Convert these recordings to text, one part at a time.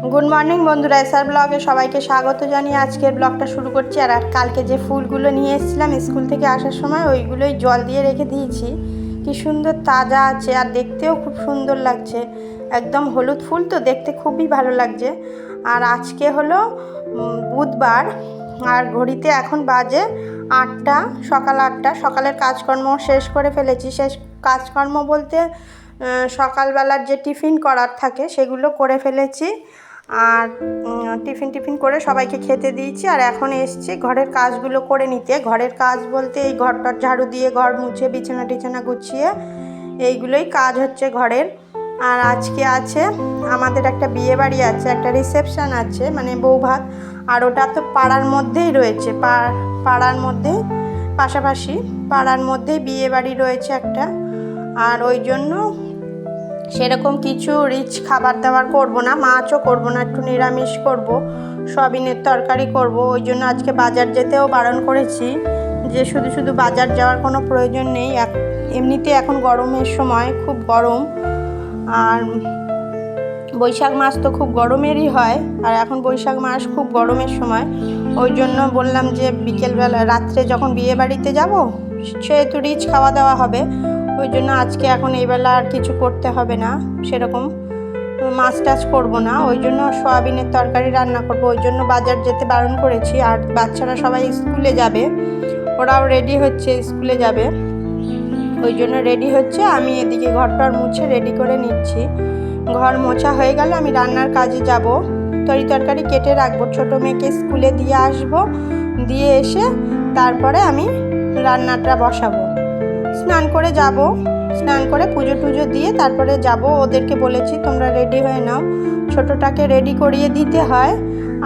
Good morning বন্ধুরা, SR ব্লগে সবাইকে স্বাগত জানিয়ে আজকের ব্লগটা শুরু করছি। আর কালকে যে ফুলগুলো নিয়ে এসেছিলাম স্কুল থেকে আসার সময় ওইগুলোই জল দিয়ে রেখে দিয়েছি। কি সুন্দর তাজা আছে আর দেখতেও খুব সুন্দর লাগছে, একদম হলুদ ফুল তো দেখতে খুবই ভালো লাগছে। আর আজকে হলো বুধবার আর ঘড়িতে এখন বাজে 8টা, সকাল 8টা। সকালের কাজকর্ম শেষ করে ফেলেছি। শেষ কাজকর্ম বলতে সকালবেলার যে টিফিন করার থাকে সেগুলো করে ফেলেছি। আর টিফিন করে সবাইকে খেতে দিয়েছি। আর এখন এসছি ঘরের কাজগুলো করে নিতে। ঘরের কাজ বলতে এই ঘরটার ঝাড়ু দিয়ে, ঘর মুছে, বিছানা গুছিয়ে এইগুলোই কাজ হচ্ছে ঘরের। আর আজকে আছে আমাদের একটা বিয়ে বাড়ি আছে, একটা রিসেপশান আছে, মানে বৌভাত। আর ওটা তো পাড়ার মধ্যেই রয়েছে, পাড়ার মধ্যেই পাশাপাশি পাড়ার মধ্যেই বিয়ে বাড়ি রয়েছে একটা। আর ওই জন্য সেরকম কিছু রিচ খাবার দাবার করব না, মাছও করব না, একটু নিরামিষ করব, সয়াবিনের তরকারি করব। ওই জন্য আজকে বাজার যেতেও বারণ করেছি, যে শুধু বাজার যাওয়ার কোনো প্রয়োজন নেই। এমনিতে এখন গরমের সময়, খুব গরম। আর বৈশাখ মাস তো খুব গরমেরই হয়, আর এখন বৈশাখ মাস খুব গরমের সময়। ওই জন্য বললাম যে বিকেলবেলা রাত্রে যখন বিয়ে বাড়িতে যাব সেহেতু রিচ খাওয়া দাওয়া হবে। ওই জন্য আজকে এখন এইবেলা আর কিছু করতে হবে না, সেরকম মাছ টাছ করবো না। ওই জন্য সয়াবিনের তরকারি রান্না করব, ওই জন্য বাজার যেতে বারণ করেছি। আর বাচ্চারা সবাই স্কুলে যাবে, ওরাও রেডি হচ্ছে, স্কুলে যাবে, ওই জন্য রেডি হচ্ছে। আমি এদিকে ঘরটার মুছে রেডি করে নিচ্ছি। ঘর মোছা হয়ে গেলে আমি রান্নার কাজে যাব। তরকারি কেটে রাখবো, ছোটো মেয়েকে স্কুলে দিয়ে আসবো, দিয়ে এসে তারপরে আমি রান্নাটা বসাবো। স্নান করে যাব, স্নান করে পুজো টুজো দিয়ে তারপরে যাব। ওদেরকে বলেছি তোমরা রেডি হয়ে নাও, ছোটোটাকে রেডি করিয়ে দিতে হয়।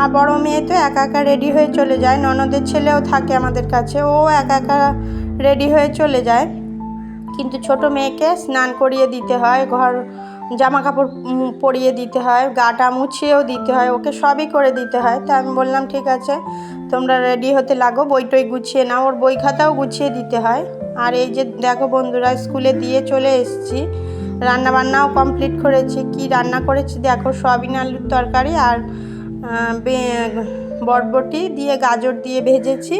আর বড় মেয়ে তো একা একা রেডি হয়ে চলে যায়, ননদের ছেলেও থাকে আমাদের কাছে, ও একা একা রেডি হয়ে চলে যায়। কিন্তু ছোট মেয়েকে স্নান করিয়ে দিতে হয়, ঘর জামা কাপড় পরিয়ে দিতে হয়, গাটা মুছিয়েও দিতে হয়, ওকে সবই করে দিতে হয়। তা আমি বললাম ঠিক আছে তোমরা রেডি হতে লাগো, বইটই গুছিয়ে নাও, ওর বই খাতাও গুছিয়ে দিতে হয়। আর এই যে দেখো বন্ধুরা, স্কুলে দিয়ে চলে এসেছি, রান্নাবান্নাও কমপ্লিট করেছি। কি রান্না করেছি দেখো, সয়াবিন আলুর তরকারি আর বরবটি দিয়ে গাজর দিয়ে ভেজেছি।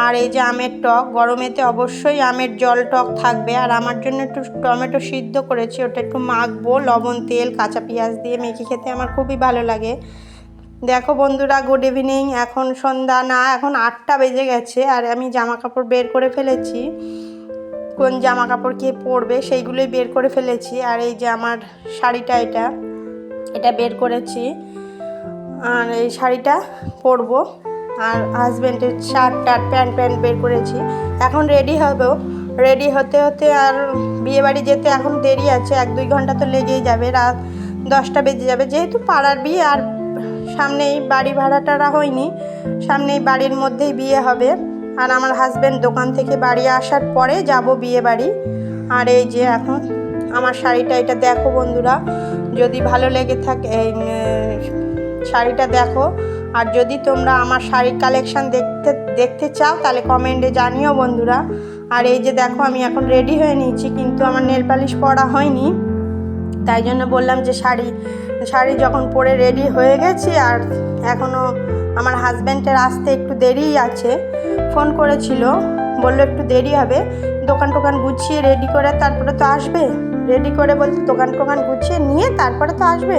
আর এই যে আমের টক, গরমেতে অবশ্যই আমের জল টক থাকবে। আর আমার জন্য একটু টমেটো সিদ্ধ করেছি, ওটা একটু মাখবো, লবণ তেল কাঁচা পেঁয়াজ দিয়ে মেখে খেতে আমার খুবই ভালো লাগে। দেখো বন্ধুরা, গুড ইভিনিং। এখন সন্ধ্যা না, এখন 8টা বেজে গেছে। আর আমি জামা কাপড় বের করে ফেলেছি, কোন জামা কাপড় কে পরবে সেইগুলোই বের করে ফেলেছি। আর এই যে আমার শাড়িটা, এটা বের করেছি, আর এই শাড়িটা পরবো। আর হাজব্যান্ডের শার্ট প্যান্ট বের করেছি। এখন রেডি হবো, রেডি হতে আর বিয়েবাড়ি যেতে এখন দেরি আছে, 1-2 ঘন্টা তো লেগেই যাবে, রাত 10টা বেজে যাবে। যেহেতু পাড়ার বিয়ে আর সামনেই বাড়ি ভাড়াটারা হয়নি, সামনেই বাড়ির মধ্যেই বিয়ে হবে। আর আমার হাজব্যান্ড দোকান থেকে বাড়ি আসার পরে যাব বিয়ে বাড়ি। আর এই যে এখন আমার শাড়িটা, এটা দেখো বন্ধুরা, যদি ভালো লেগে থাকে শাড়িটা দেখো। আর যদি তোমরা আমার শাড়ির কালেকশান দেখতে চাও তাহলে কমেন্টে জানিও বন্ধুরা। আর এই যে দেখো আমি এখন রেডি হয়ে নিয়েছি, কিন্তু আমার নেল পালিশ পরা হয়নি, তাই জন্য বললাম যে শাড়ি যখন পরে রেডি হয়ে গেছি। আর এখনও আমার হাজব্যান্ডের আসতে একটু দেরিই আছে, ফোন করেছিল, বললো একটু দেরি হবে, দোকান গুছিয়ে রেডি করে তারপরে তো আসবে। রেডি করে বলতে দোকান গুছিয়ে নিয়ে তারপরে তো আসবে,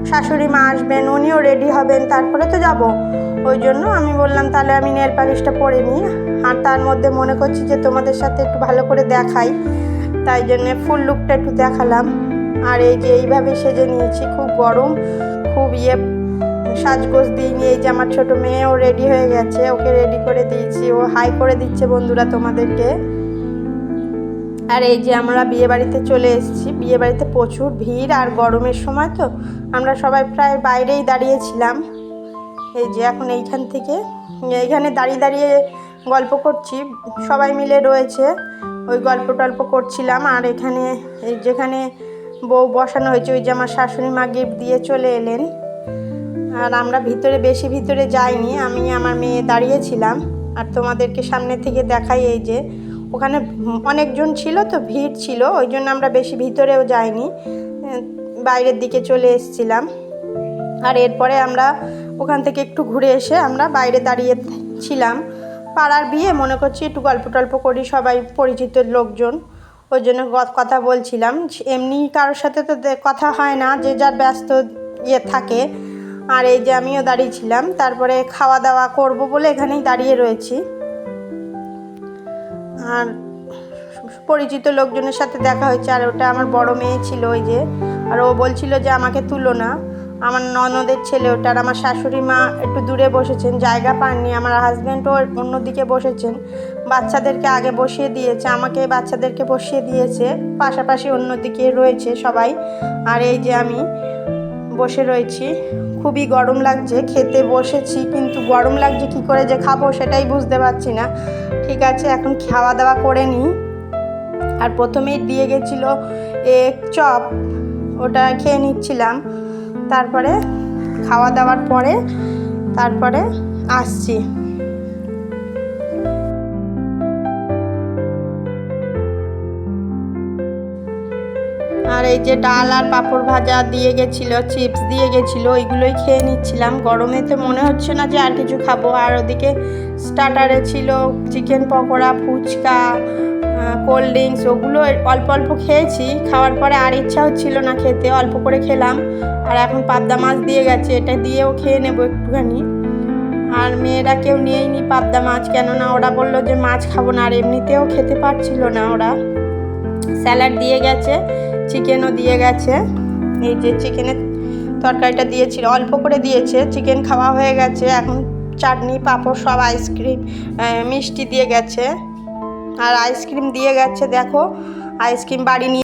শাশুড়ি মা আসবেন, উনিও রেডি হবেন, তারপরে তো যাব। ওই জন্য আমি বললাম তাহলে আমি নেল পালিশটা পরে নিই। আর তার মধ্যে মনে করছি যে তোমাদের সাথে একটু ভালো করে দেখাই, তাই জন্যে ফুল লুকটা একটু দেখালাম। আর এই যে এইভাবে সেজে নিয়েছি, খুব গরম, খুব সাজগোজ দিইনি। এই যে আমার ছোটো মেয়েও রেডি হয়ে গেছে, ওকে রেডি করে দিয়েছি, ও হাই করে দিচ্ছে বন্ধুরা তোমাদেরকে। আর এই যে আমরা বিয়েবাড়িতে চলে এসেছি, বিয়েবাড়িতে প্রচুর ভিড়, আর গরমের সময় তো আমরা সবাই প্রায় বাইরেই দাঁড়িয়েছিলাম। এই যে এখন এইখানে দাঁড়িয়ে গল্প করছি, সবাই মিলে রয়েছে, ওই গল্প করছিলাম। আর এখানে যেখানে বউ বসানো হয়েছে, ওই যে আমার শাশুড়ি মা গিফট দিয়ে চলে এলেন। আর আমরা বেশি ভিতরে যাইনি, আমি আমার মেয়ে দাঁড়িয়েছিলাম। আর তোমাদেরকে সামনে থেকে দেখাই, এই যে ওখানে অনেকজন ছিল তো, ভিড় ছিল, ওই জন্য আমরা বেশি ভিতরেও যাইনি, বাইরের দিকে চলে এসেছিলাম। আর এরপরে আমরা ওখান থেকে একটু ঘুরে এসে আমরা বাইরে দাঁড়িয়ে ছিলাম। পাড়ার বিয়ে, মনে করছি একটু গল্প টল্প করি, সবাই পরিচিত লোকজন, ওই জন্য কথা বলছিলাম। এমনি কারোর সাথে তো কথা হয় না, যে যার ব্যস্ত থাকে। আর এই যে আমিও দাঁড়িয়েছিলাম, তারপরে খাওয়া দাওয়া করব বলে এখানেই দাঁড়িয়ে রয়েছি। আর পরিচিত লোকজনের সাথে দেখা হয়েছে। আর ওটা আমার বড় মেয়ে ছিল ওই যে, আর ও বলছিল যে আমাকে তুলো না, আমার ননদের ছেলে ওটা। আর আমার শাশুড়ি মা একটু দূরে বসেছেন, জায়গা পাননি। আমার হাজব্যান্ডও অন্যদিকে বসেছেন, বাচ্চাদেরকে আগে বসিয়ে দিয়েছে, আমাকে বাচ্চাদেরকে বসিয়ে দিয়েছে, পাশাপাশি অন্যদিকে রয়েছে সবাই। আর এই যে আমি বসে রয়েছি, খুবই গরম লাগছে। খেতে বসেছি কিন্তু গরম লাগছে, কি করে যে খাবো সেটাই বুঝতে পারছি না। ঠিক আছে, এখন খাওয়া দাওয়া করে নিই। আর প্রথমেই দিয়ে গেছিলো এক চপ, ওটা খেয়ে নিচ্ছিলাম। তারপরে খাওয়া দাওয়ার পরে তারপরে আসছি। আর এই যে ডাল আর পাঁপড় ভাজা দিয়ে গেছিলো, চিপস দিয়ে গেছিলো, ওইগুলোই খেয়ে নিচ্ছিলাম। গরমেতে মনে হচ্ছে না যে আর কিছু খাবো। আর ওদিকে স্টার্টারে ছিল chicken pakora, phuchka, cold drinks, ওগুলো অল্প অল্প খেয়েছি। খাওয়ার পরে আর ইচ্ছা হচ্ছিল না খেতে, অল্প করে খেলাম। আর এখন পাবদা মাছ দিয়ে গেছে, এটা দিয়েও খেয়ে নেবো একটুখানি। আর মেয়েরা কেউ নিয়েই নি পাবদা মাছ, কেননা ওরা বললো যে মাছ খাবো না, আর এমনিতেও খেতে পারছিল না ওরা। স্যালাড দিয়ে গেছে, চিকেনও দিয়ে গেছে। এই যে চিকেনের তরকারিটা দিয়েছিল, অল্প করে দিয়েছে। চিকেন খাওয়া হয়ে গেছে, এখন চাটনি পাঁপড় সব, আইসক্রিম, মিষ্টি দিয়ে গেছে। আর আইসক্রিম দিয়ে গেছে, দেখো আইসক্রিম বাড়ি নিয়ে